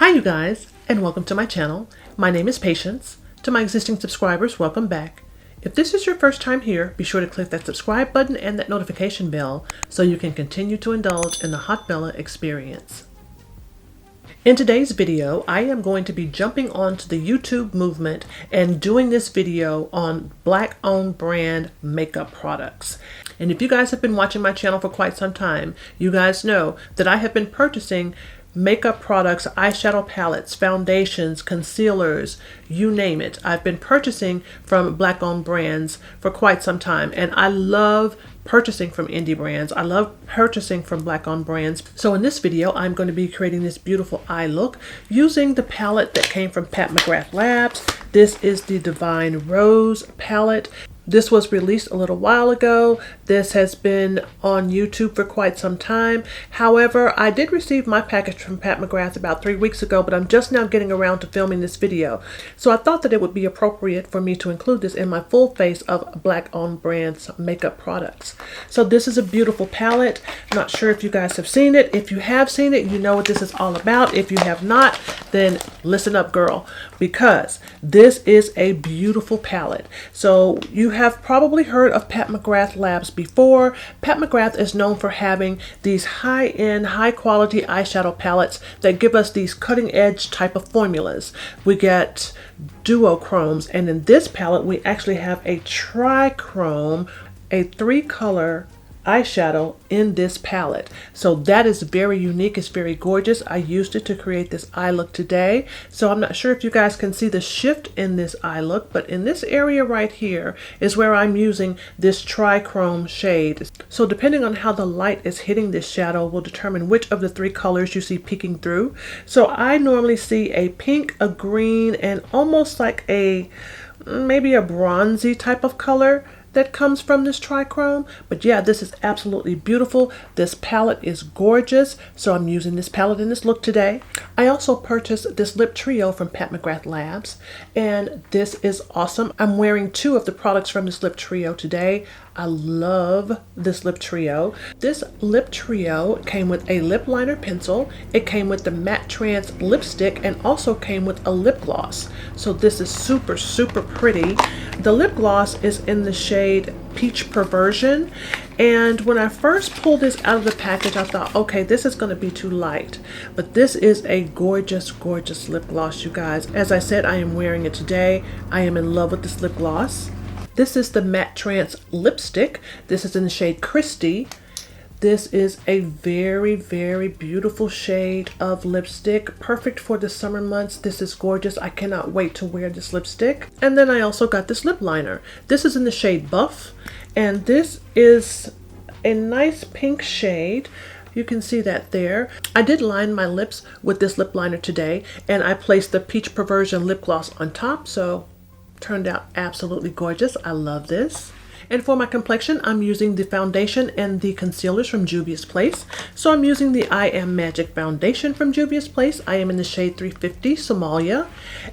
Hi you guys, and welcome to my channel. My name is Patience. To my existing subscribers, welcome back. If this is your first time here, be sure to click that subscribe button and that notification bell so you can continue to indulge in the Hot Bella experience. In today's video, I am going to be jumping onto the YouTube movement and doing this video on Black-owned brand makeup products. And if you guys have been watching my channel for quite some time, you guys know that I have been purchasing makeup products, eyeshadow palettes, foundations, concealers, you name it. I've been purchasing from Black-owned brands for quite some time, and I love purchasing from indie brands. I love purchasing from Black-owned brands. So in this video, I'm going to be creating this beautiful eye look using the palette that came from McGrath Labs. This is the Divine Rose palette. This was released a little while ago. This has been on YouTube for quite some time. However, I did receive my package from McGrath about 3 weeks ago, but I'm just now getting around to filming this video. So I thought that it would be appropriate for me to include this in my full face of Black-owned brands makeup products. So this is a beautiful palette. Not sure if you guys have seen it. If you have seen it, you know what this is all about. If you have not, then listen up, girl, because this is a beautiful palette. So you have probably heard of McGrath Labs before. McGrath is known for having these high-end, high-quality eyeshadow palettes that give us these cutting-edge type of formulas. We get duochromes, and in this palette we actually have a trichrome, a 3-color eyeshadow in this palette. So that is very unique. It's very gorgeous. I used it to create this eye look today. So I'm not sure if you guys can see the shift in this eye look, but in this area right here is where I'm using this trichrome shade. So depending on how the light is hitting this shadow will determine which of the 3 colors you see peeking through. So I normally see a pink, a green, and almost like a maybe a bronzy type of color that comes from this trichrome. But yeah, this is absolutely beautiful. This palette is gorgeous, so I'm using this palette in this look today. I also purchased this lip trio from McGrath Labs, and this is awesome. I'm wearing 2 of the products from this lip trio today. I love this lip trio. This lip trio came with a lip liner pencil. It came with the matte trance lipstick and also came with a lip gloss. So this is super, super pretty. The lip gloss is in the shade Peach Perversion. And when I first pulled this out of the package, I thought, okay, this is going to be too light. But this is a gorgeous, gorgeous lip gloss, you guys. As I said, I am wearing it today. I am in love with this lip gloss. This is the matte trance lipstick. This is in the shade Christy. This is a very, very beautiful shade of lipstick, perfect for the summer months. This is gorgeous. I cannot wait to wear this lipstick. And then I also got this lip liner. This is in the shade Buff, and this is a nice pink shade. You can see that there. I did line my lips with this lip liner today, and I placed the Peach Perversion lip gloss on top, so turned out absolutely gorgeous. I love this. And for my complexion, I'm using the foundation and the concealers from Juvia's Place. So I'm using the I Am Magic foundation from Juvia's Place. I am in the shade 350 Somalia.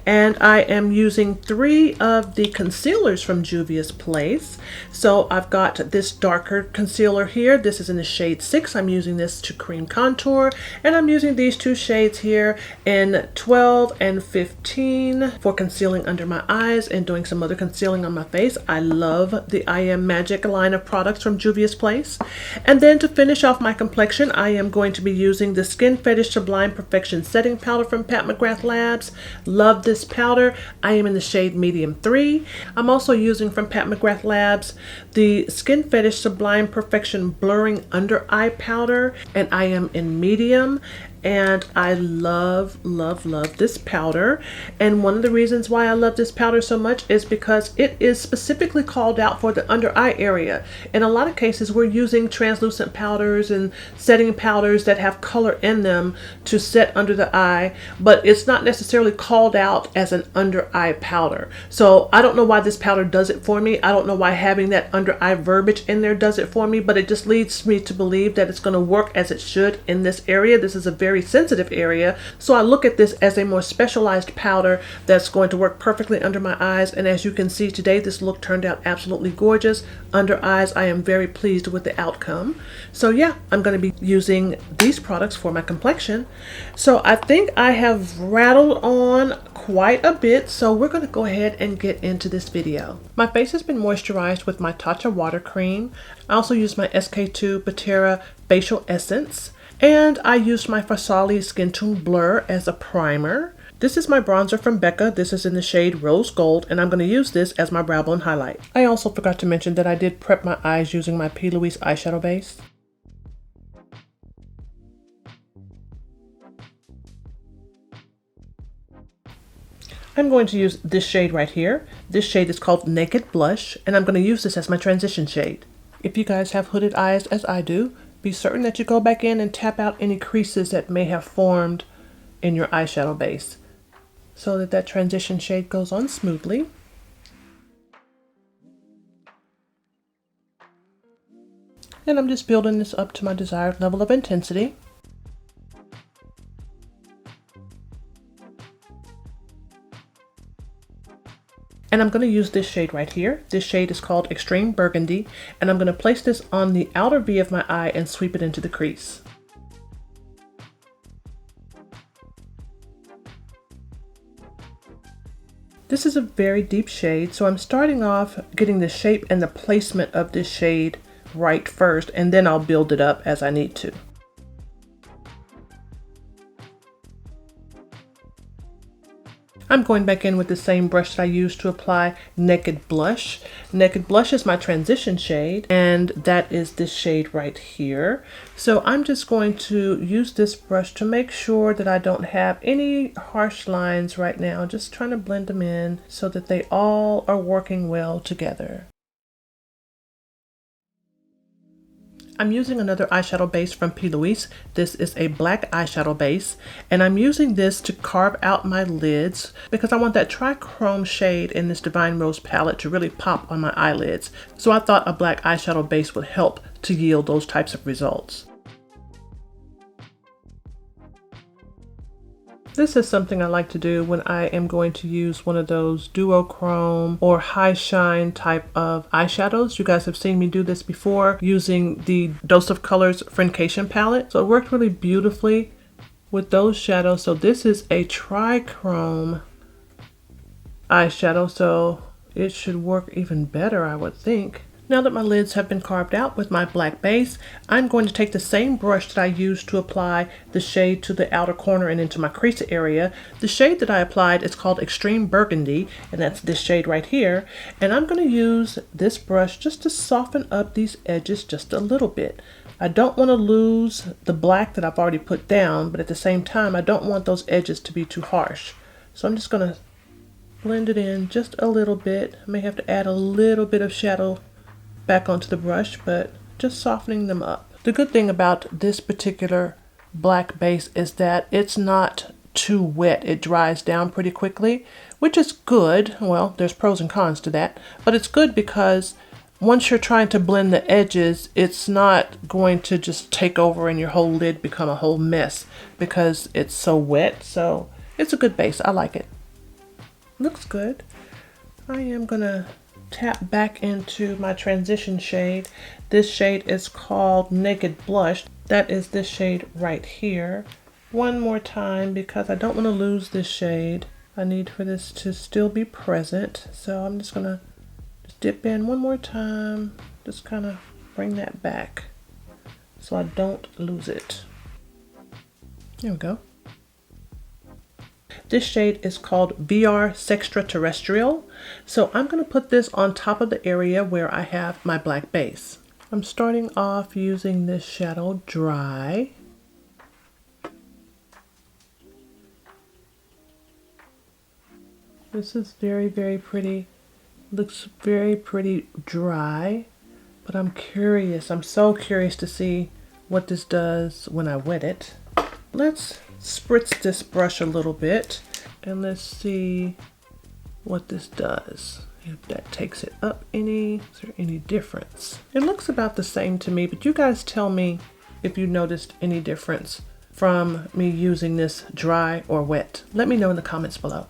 And I am using 3 of the concealers from Juvia's Place. So I've got this darker concealer here. This is in the shade 6. I'm using this to cream contour. And I'm using these 2 shades here in 12 and 15 for concealing under my eyes and doing some other concealing on my face. I love the I Am Magic line of products from Juvia's Place. And then to finish off my complexion, I am going to be using the Skin Fetish Sublime Perfection Setting Powder from McGrath Labs. Love this powder. I am in the shade Medium 3. I'm also using from McGrath Labs the Skin Fetish Sublime Perfection Blurring Under Eye Powder, and I am in Medium. And I love, love, love this powder. And one of the reasons why I love this powder so much is because it is specifically called out for the under eye area. In a lot of cases, we're using translucent powders and setting powders that have color in them to set under the eye, but it's not necessarily called out as an under eye powder. So I don't know why this powder does it for me. I don't know why having that under eye verbiage in there does it for me, but it just leads me to believe that it's going to work as it should in this area. This is a very very sensitive area. So I look at this as a more specialized powder that's going to work perfectly under my eyes. And as you can see today, this look turned out absolutely gorgeous. Under eyes, I am very pleased with the outcome. So yeah, I'm going to be using these products for my complexion. So I think I have rattled on quite a bit, so we're going to go ahead and get into this video. My face has been moisturized with my Tatcha water cream. I also used my SK2 Patera facial essence, and I used my Farsali Skin Tone Blur as a primer. This is my bronzer from Becca. This is in the shade Rose Gold, and I'm going to use this as my brow bone highlight. I also forgot to mention that I did prep my eyes using my P. Louise eyeshadow base. I'm going to use this shade right here. This shade is called Naked Blush, and I'm going to use this as my transition shade. If you guys have hooded eyes as I do, be certain that you go back in and tap out any creases that may have formed in your eyeshadow base so that that transition shade goes on smoothly. And I'm just building this up to my desired level of intensity. And I'm going to use this shade right here. This shade is called Extreme Burgundy, and I'm going to place this on the outer V of my eye and sweep it into the crease. This is a very deep shade, so I'm starting off getting the shape and the placement of this shade right first, and then I'll build it up as I need to. I'm going back in with the same brush that I used to apply Naked Blush. Naked Blush is my transition shade, and that is this shade right here. So I'm just going to use this brush to make sure that I don't have any harsh lines right now. Just trying to blend them in so that they all are working well together. I'm using another eyeshadow base from P. Louise. This is a black eyeshadow base, and I'm using this to carve out my lids because I want that trichrome shade in this Divine Rose palette to really pop on my eyelids. So I thought a black eyeshadow base would help to yield those types of results. This is something I like to do when I am going to use one of those duochrome or high shine type of eyeshadows. You guys have seen me do this before using the Dose of Colors Friendcation palette. So it worked really beautifully with those shadows. So this is a trichrome eyeshadow, so it should work even better, I would think. Now that my lids have been carved out with my black base, I'm going to take the same brush that I used to apply the shade to the outer corner and into my crease area. The shade that I applied is called Extreme Burgundy, and that's this shade right here. And I'm going to use this brush just to soften up these edges just a little bit. I don't want to lose the black that I've already put down, but at the same time, I don't want those edges to be too harsh. So I'm just going to blend it in just a little bit. I may have to add a little bit of shadow back onto the brush, but just softening them up. The good thing about this particular black base is that it's not too wet. It dries down pretty quickly, which is good. Well, there's pros and cons to that, but it's good because once you're trying to blend the edges, it's not going to just take over and your whole lid become a whole mess because it's so wet. So it's a good base. I like it. Looks good. I am gonna tap back into my transition shade. This shade is called Naked Blush. That is this shade right here. One more time because I don't want to lose this shade. I need for this to still be present. So I'm just gonna dip in one more time. Just kind of bring that back so I don't lose it. There we go. This shade is called VR Sextraterrestrial. So I'm going to put this on top of the area where I have my black base. I'm starting off using this shadow dry. This is very, very pretty. Looks very pretty dry, but I'm curious. I'm so curious to see what this does when I wet it. Let's spritz this brush a little bit and let's see what this does. If that takes it up any, is there any difference? It looks about the same to me, but you guys tell me if you noticed any difference from me using this dry or wet? Let me know in the comments below.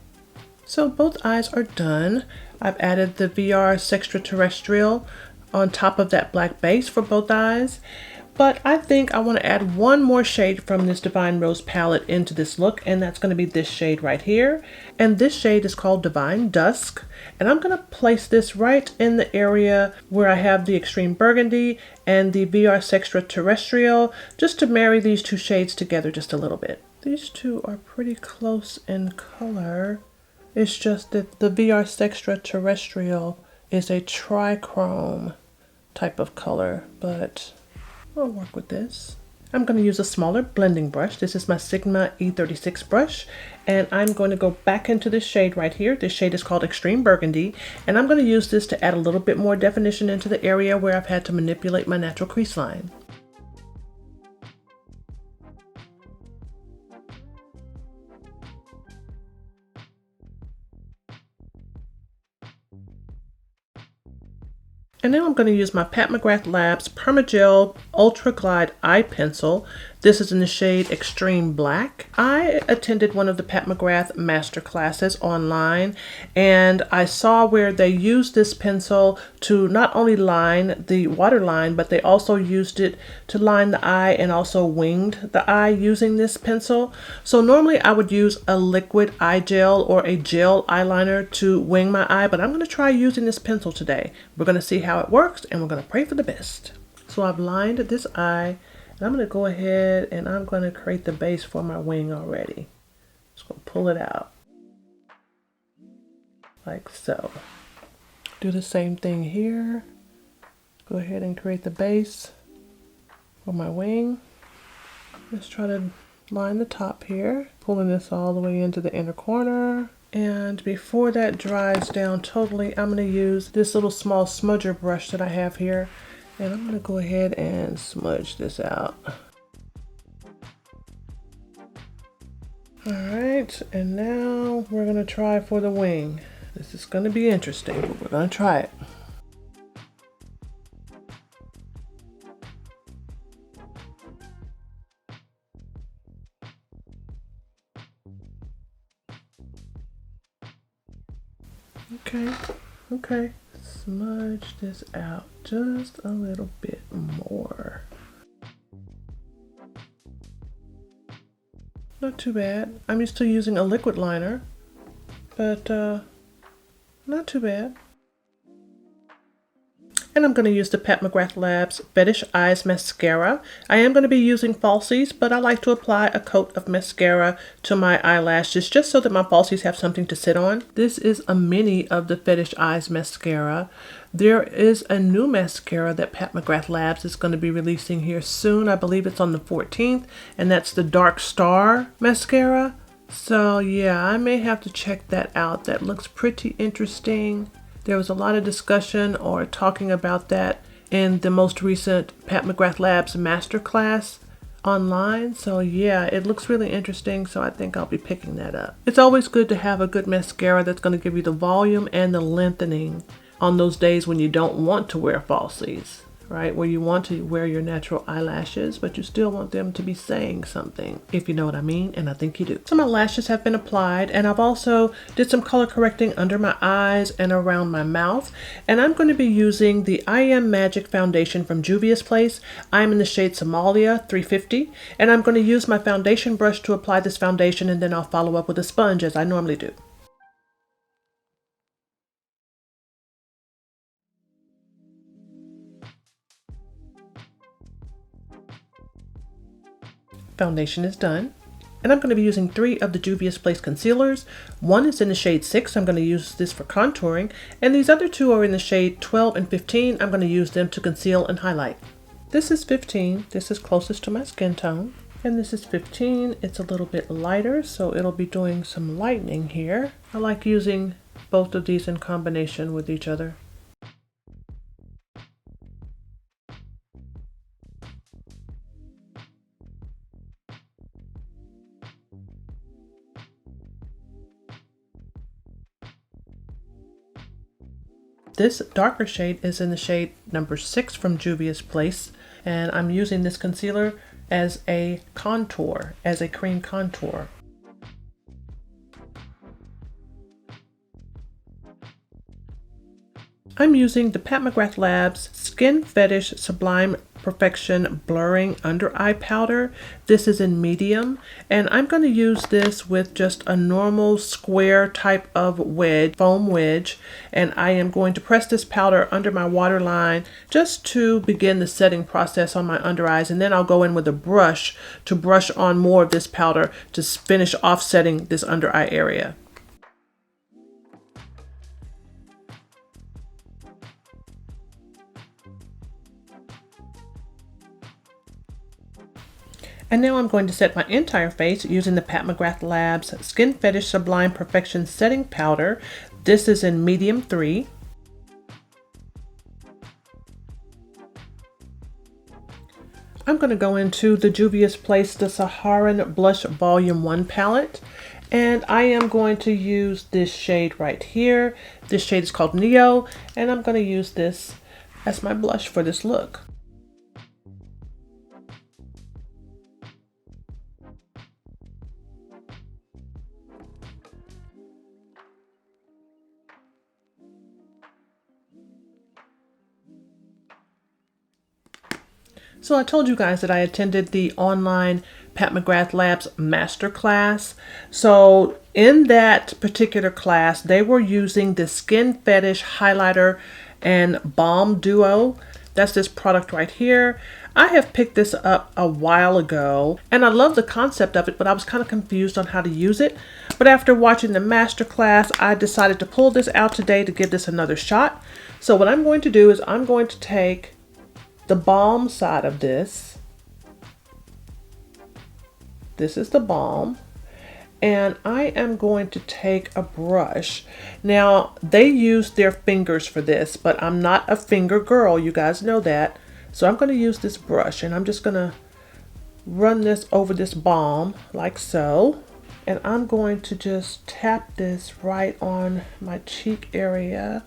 So both eyes are done. I've added the VR Sextraterrestrial on top of that black base for both eyes. But I think I want to add one more shade from this Divine Rose palette into this look, and that's going to be this shade right here. And this shade is called Divine Dusk. And I'm going to place this right in the area where I have the Extreme Burgundy and the VR Sextraterrestrial, just to marry these two shades together just a little bit. These two are pretty close in color. It's just that the VR Sextraterrestrial is a trichrome type of color, but I'll work with this. I'm going to use a smaller blending brush. This is my Sigma E36 brush, and I'm going to go back into this shade right here. This shade is called Extreme Burgundy, and I'm going to use this to add a little bit more definition into the area where I've had to manipulate my natural crease line. And now I'm going to use my Pat McGrath Labs Permagel Ultra Glide Eye Pencil. This is in the shade Extreme Black. I attended one of the Pat McGrath master classes online, and I saw where they used this pencil to not only line the waterline, but they also used it to line the eye and also winged the eye using this pencil. So normally I would use a liquid eye gel or a gel eyeliner to wing my eye, but I'm going to try using this pencil today. We're going to see how it works, and we're going to pray for the best. So I've lined this eye. I'm going to go ahead and I'm going to create the base for my wing already. Just going to pull it out like so. Do the same thing here. Go ahead and create the base for my wing. Let's try to line the top here, pulling this all the way into the inner corner. And before that dries down totally, I'm going to use this little small smudger brush that I have here. And I'm going to go ahead and smudge this out. All right, and now we're going to try for the wing. This is going to be interesting, but we're going to try it. Okay. Smudge this out just a little bit more. Not too bad. I'm used to using a liquid liner, but not too bad. And I'm going to use the Pat McGrath Labs Fetish Eyes Mascara. I am going to be using falsies, but I like to apply a coat of mascara to my eyelashes just so that my falsies have something to sit on. This is a mini of the Fetish Eyes Mascara. There is a new mascara that Pat McGrath Labs is going to be releasing here soon. I believe it's on the 14th, and that's the Dark Star Mascara. So yeah, I may have to check that out. That looks pretty interesting. There was a lot of discussion or talking about that in the most recent Pat McGrath Labs masterclass online. So yeah, it looks really interesting. So I think I'll be picking that up. It's always good to have a good mascara that's going to give you the volume and the lengthening on those days when you don't want to wear falsies, right? Where you want to wear your natural eyelashes, but you still want them to be saying something, if you know what I mean, and I think you do. So my lashes have been applied, and I've also did some color correcting under my eyes and around my mouth, and I'm going to be using the I Am Magic foundation from Juvia's Place. I'm in the shade Somalia 350, and I'm going to use my foundation brush to apply this foundation, and then I'll follow up with a sponge as I normally do. Foundation is done, and I'm going to be using 3 of the Juvia's Place concealers. One is in the shade 6. I'm going to use this for contouring, and these other 2 are in the shade 12 and 15. I'm going to use them to conceal and highlight. This is 15. This is closest to my skin tone, and this is 15. It's a little bit lighter, so it'll be doing some lightening here. I like using both of these in combination with each other. This darker shade is in the shade number 6 from Juvia's Place, and I'm using this concealer as a contour, as a cream contour. I'm using the McGrath Labs Skin Fetish Sublime Perfection Blurring Under Eye Powder. This is in medium, and I'm going to use this with just a normal square type of wedge, foam wedge, and I am going to press this powder under my waterline just to begin the setting process on my under eyes, and then I'll go in with a brush to brush on more of this powder to finish offsetting this under eye area. And now I'm going to set my entire face using the McGrath Labs Skin Fetish Sublime Perfection Setting Powder. This is in medium 3. I'm going to go into the Juvia's Place the Saharan Blush Volume 1 palette. And I am going to use this shade right here. This shade is called Neo, and I'm going to use this as my blush for this look. So I told you guys that I attended the online McGrath Labs Masterclass. So in that particular class, they were using the Skin Fetish Highlighter and Balm Duo. That's this product right here. I have picked this up a while ago, and I love the concept of it, but I was kind of confused on how to use it. But after watching the masterclass, I decided to pull this out today to give this another shot. So what I'm going to do is I'm going to take the balm side of this. This is the balm. And I am going to take a brush. Now, they use their fingers for this, but I'm not a finger girl. You guys know that. So I'm going to use this brush, and I'm just going to run this over this balm like so. And I'm going to just tap this right on my cheek area.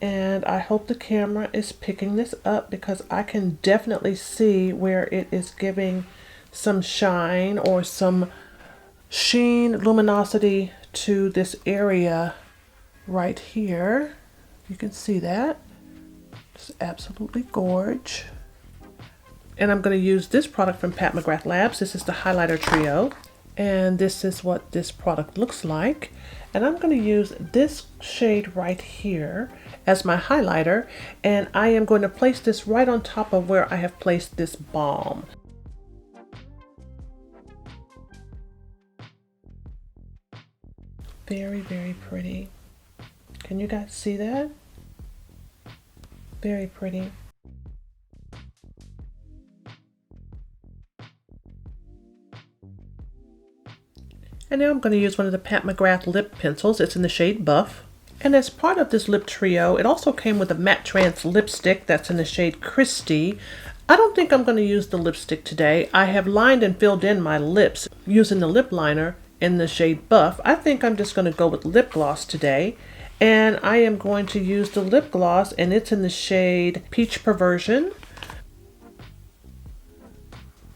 And I hope the camera is picking this up, because I can definitely see where it is giving some shine or some sheen, luminosity to this area right here. You can see that. It's absolutely gorge. And I'm going to use this product from McGrath Labs. This is the Highlighter Trio. And this is what this product looks like. And I'm going to use this shade right here as my highlighter, and I am going to place this right on top of where I have placed this balm. Very, very pretty. Can you guys see that? Very pretty. And now I'm going to use one of the McGrath lip pencils. It's in the shade Buff. And as part of this lip trio, it also came with a matte trance lipstick that's in the shade Christy. I don't think I'm going to use the lipstick today. I have lined and filled in my lips using the lip liner in the shade Buff. I think I'm just going to go with lip gloss today. And I am going to use the lip gloss, and it's in the shade Peach Perversion.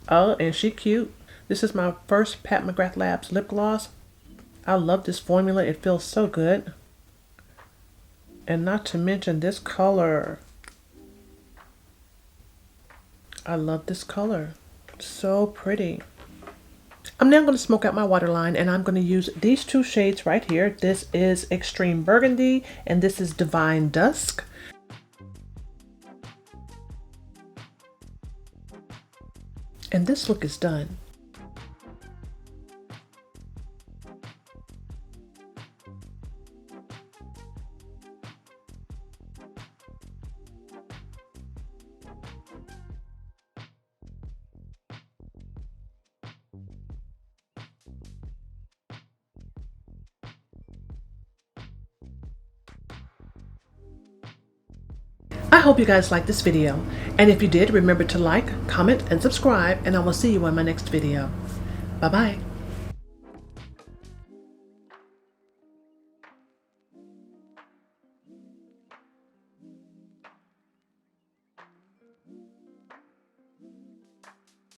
Oh, and she cute. This is my first McGrath Labs lip gloss. I love this formula. It feels so good. And not to mention this color. I love this color. So pretty. I'm now going to smoke out my waterline, and I'm going to use these two shades right here. This is Extreme Burgundy, and this is Divine Dusk. And this look is done. I hope you guys liked this video, and if you did, remember to like, comment, and subscribe, and I will see you on my next video. Bye-bye.